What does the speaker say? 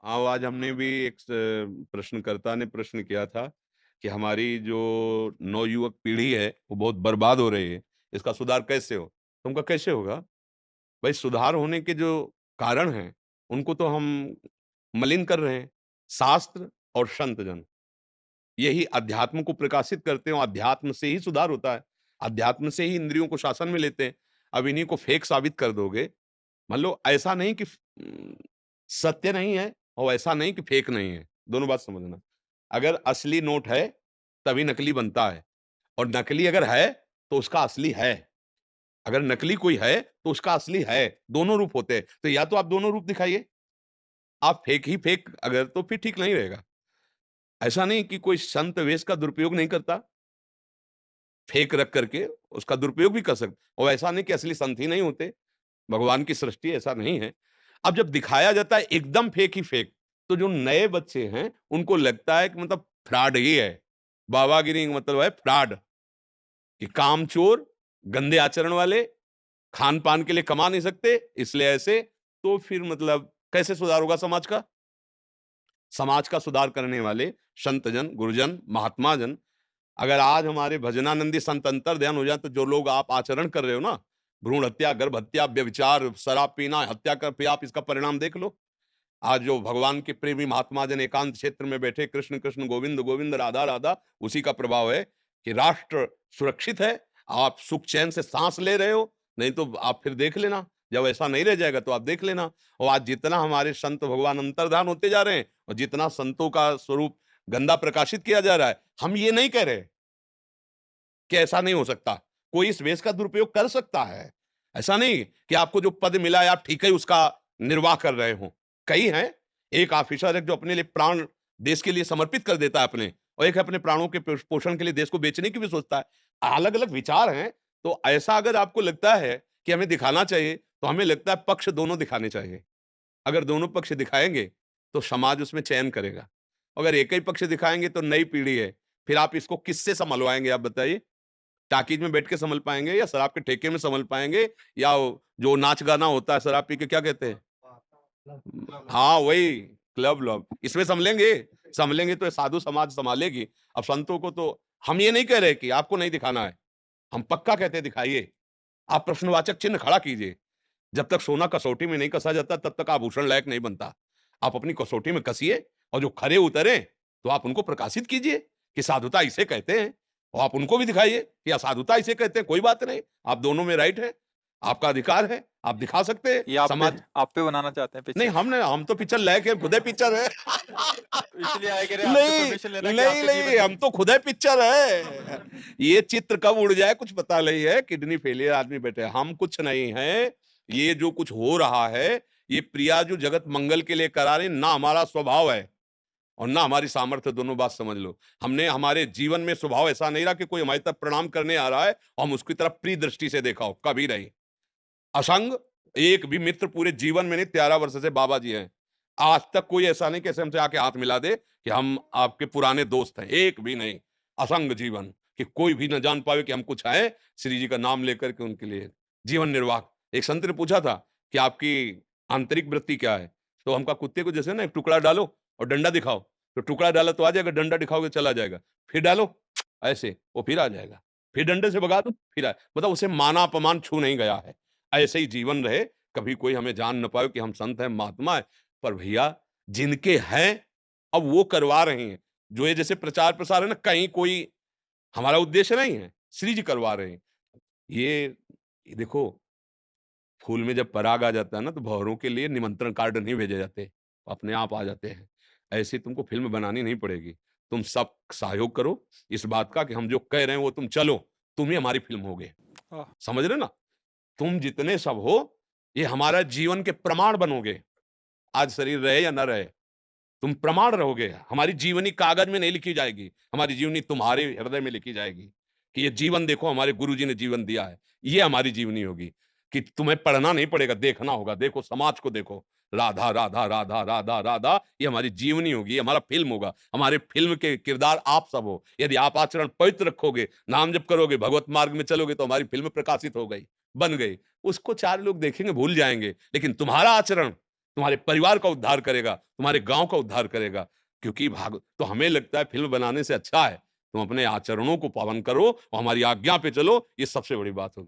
आज हमने भी एक प्रश्नकर्ता ने प्रश्न किया था कि हमारी जो नवयुवक पीढ़ी है वो बहुत बर्बाद हो रही है, इसका सुधार कैसे हो? तो हम कहा कैसे होगा? भाई सुधार होने के जो कारण हैं, उनको तो हम मलिन कर रहे हैं। शास्त्र और संत जन यही अध्यात्म को प्रकाशित करते हैं और अध्यात्म से ही सुधार होता है। अध्यात्म से ही इंद्रियों को शासन में लेते हैं। अब इन्हीं को फेक साबित कर दोगे, मान लो ऐसा नहीं कि सत्य नहीं है और ऐसा नहीं कि फेक नहीं है, दोनों बात समझना। अगर असली नोट है, तभी नकली बनता है और नकली अगर है, तो उसका असली है। अगर नकली कोई है, तो उसका असली है, दोनों रूप होते हैं। तो या तो आप दोनों रूप दिखाइए, आप फेक ही फेक अगर तो फिर ठीक नहीं रहेगा। ऐसा नहीं कि कोई संत वेश का दुरुपयोग नहीं करता, फेक रख करके उसका दुरुपयोग भी कर सकते और ऐसा नहीं कि असली संत ही नहीं होते। भगवान की सृष्टि ऐसा नहीं है। अब जब दिखाया जाता है एकदम फेक ही फेक, तो जो नए बच्चे हैं, उनको लगता है कि मतलब फ्रॉड ही है। बाबागिरी का मतलब है फ्रॉड, कि कामचोर, गंदे आचरण वाले, खान-पान के लिए कमा नहीं सकते, इसलिए ऐसे। तो फिर मतलब कैसे सुधार होगा समाज का? समाज का सुधार करने वाले संतजन, गुरुजन, महात्मा जन, अगर आज हमारे भजनानंदी संत अंतर्ध्यान हो जाए, तो जो लोग आप आचरण कर रहे हो ना, भ्रूण हत्या, गर्भ हत्या, व्यभिचार, शराब पीना, हत्या कर फिर आप इसका परिणाम देख लो। आज जो भगवान के प्रेमी महात्मा जन एकांत क्षेत्र में बैठे कृष्ण कृष्ण गोविंद गोविंद राधा राधा, उसी का प्रभाव है कि राष्ट्र सुरक्षित है। आप सुख चैन से सांस ले रहे हो, नहीं तो आप फिर देख लेना, जब ऐसा नहीं रह जाएगा तो आप देख लेना। और आज जितना हमारे संत भगवान अंतर्धान होते जा रहे हैं और जितना संतों का स्वरूप गंदा प्रकाशित किया जा रहा है, हम ये नहीं कह रहे कि ऐसा नहीं हो सकता। कोई इस वेश का दुरुपयोग कर सकता है। ऐसा नहीं कि आपको जो पद मिला है आप ठीक है उसका निर्वाह कर रहे हो। कई हैं, एक ऑफिसर है जो अपने लिए प्राण देश के लिए समर्पित कर देता है अपने, और एक है अपने प्राणों के पोषण के लिए देश को बेचने की भी सोचता है। अलग-अलग विचार हैं, तो ऐसा अगर आपको लगता है कि हमें दिखाना चाहिए, तो हमें लगता है पक्ष दोनों दिखाने चाहिए। अगर दोनों पक्ष दिखाएँगे, तो समाज उसमें चयन करेगा। अगर एक ही पक्ष दिखाएँगे तो नई पीढ़ी है, फिर आप इसको किससे सँभलवाएँगे आप बताइए? टाकीज में बैठ के संभल पाएँगे या शराब के ठेके में संभल पाएँगे या वो जो नाच गाना होता है शराब पी के क्या कहते हैं? हाँ, वही क्लब लब इसमें संभलेंगे? संभलेंगे तो ये साधु समाज सँभालेगी। अब संतों को तो हम ये नहीं कह रहे कि आपको नहीं दिखाना है। हम पक्का कहते हैं दिखाइए। आप प्रश्नवाचक चिन्ह खड़ा कीजिए। जब तक सोना कसौटी में नहीं कसा जाता तब तक आभूषण लायक नहीं बनता। आप अपनी कसौटी में कसिए और जो खरे उतरे तो आप उनको प्रकाशित कीजिए कि साधुता इसे कहते हैं और आप उनको भी दिखाइए कि असाधुता इसे कहते हैं, कोई बात नहीं। आप दोनों में राइट है, आपका अधिकार है, आप दिखा सकते हैं। ये समाज आप पे बनाना चाहते हैं नहीं पिक्चर। हम तो पिक्चर लायक है, खुद ही पिक्चर है। तो इसलिए आए कह रहे हैं आपसे नहीं, परमिशन लेना कि नहीं, आपके नहीं, जीवन हम दिखे। तो खुद ही पिक्चर है। ये चित्र कब उड़ जाए कुछ पता नहीं है, किडनी फेलियर आदमी बैठे हैं। हम कुछ नहीं हैं, ये जो कुछ हो रहा है, ये प्रिया जो जगत मंगल के लिए करा रहे हैं, ना हमारा स्वभाव है और ना हमारी सामर्थ्य, दोनों बात समझ लो। हमने हमारे जीवन में स्वभाव ऐसा नहीं रहा कि कोई हमारी तरफ प्रणाम करने आ रहा है और हम उसकी तरफ प्रिय दृष्टि से देखा हो, कभी नहीं। असंग एक भी मित्र पूरे जीवन में नहीं, 13 वर्ष से बाबा जी हैं। आज तक कोई ऐसा नहीं कि ऐसे हमसे आके हाथ मिला दे कि हम आपके पुराने दोस्त हैं, एक भी नहीं। असंग जीवन कि कोई भी ना जान पावे कि हम कुछ हैं, श्री जी का नाम लेकर के उनके लिए जीवन निर्वाह। एक संत ने पूछा था कि आपकी आंतरिक वृत्ति क्या है? तो हम कहा कुत्ते को जैसे ना एक टुकड़ा डालो और डंडा दिखाओ, तो टुकड़ा डाला तो आ जाएगा, डंडा दिखाओगे चला जाएगा। फिर डालो ऐसे, वो फिर आ जाएगा। फिर डंडे से भगा दो, फिर आए मतलब उसे मान-अपमान छू नहीं गया है। ऐसे ही जीवन रहे, कभी कोई हमें जान ना पाए कि हम संत हैं, महात्मा हैं। पर भैया जिनके हैं, अब वो करवा रहे हैं। जो ये जैसे प्रचार-प्रसार है ना, कहीं कोई हमारा उद्देश्य नहीं है, श्री जी करवा रहे हैं। ये देखो, फूल में जब पराग आ जाता है ना, तो भँवरों के लिए निमंत्रण कार्ड नहीं भेजे जाते, अपने आप आ जाते हैं। ऐसे तुमको फ़िल्म बनानी नहीं पड़ेगी। तुम सब सहयोग करो इस बात का कि हम जो कह रहे हैं वो तुम चलो, तुम ही हमारी फ़िल्म होगे। आह! समझ रहे हो ना? तुम जितने सब हो, ये हमारा जीवन के प्रमाण बनोगे। आज शरीर रहे या ना रहे, तुम प्रमाण रहोगे। हमारी जीवनी कागज़ में नहीं लिखी जाएगी, हमारी जीवनी तुम्हारे हृदय में लिखी जाएगी, कि ये जीवन देखो हमारे गुरुजी ने जीवन दिया है। ये हमारी जीवनी होगी, कि तुम्हें पढ़ना नहीं पड़ेगा, देखना होगा। देखो समाज को देखो, राधा, राधा, राधा, राधा, राधा, ये हमारी जीवनी होगी, ये हमारा फ़िल्म होगा। हमारे फ़िल्म के किरदार आप सब हो। यदि आप आचरण पवित्र रखोगे, नाम जप करोगे, भगवत मार्ग में चलोगे, तो हमारी फ़िल्म प्रकाशित हो गई, बन गई। उसको 4 लोग देखेंगे, भूल जाएँगे, लेकिन तुम्हारा आचरण तुम्हारे परिवार का उद्धार करेगा, तुम्हारे गाँव का उद्धार करेगा। क्योंकि तो हमें लगता है फ़िल्म बनाने से अच्छा है, तुम अपने आचरणों को पावन करो और हमारी आज्ञा पे चलो, ये सबसे बड़ी बात होगी।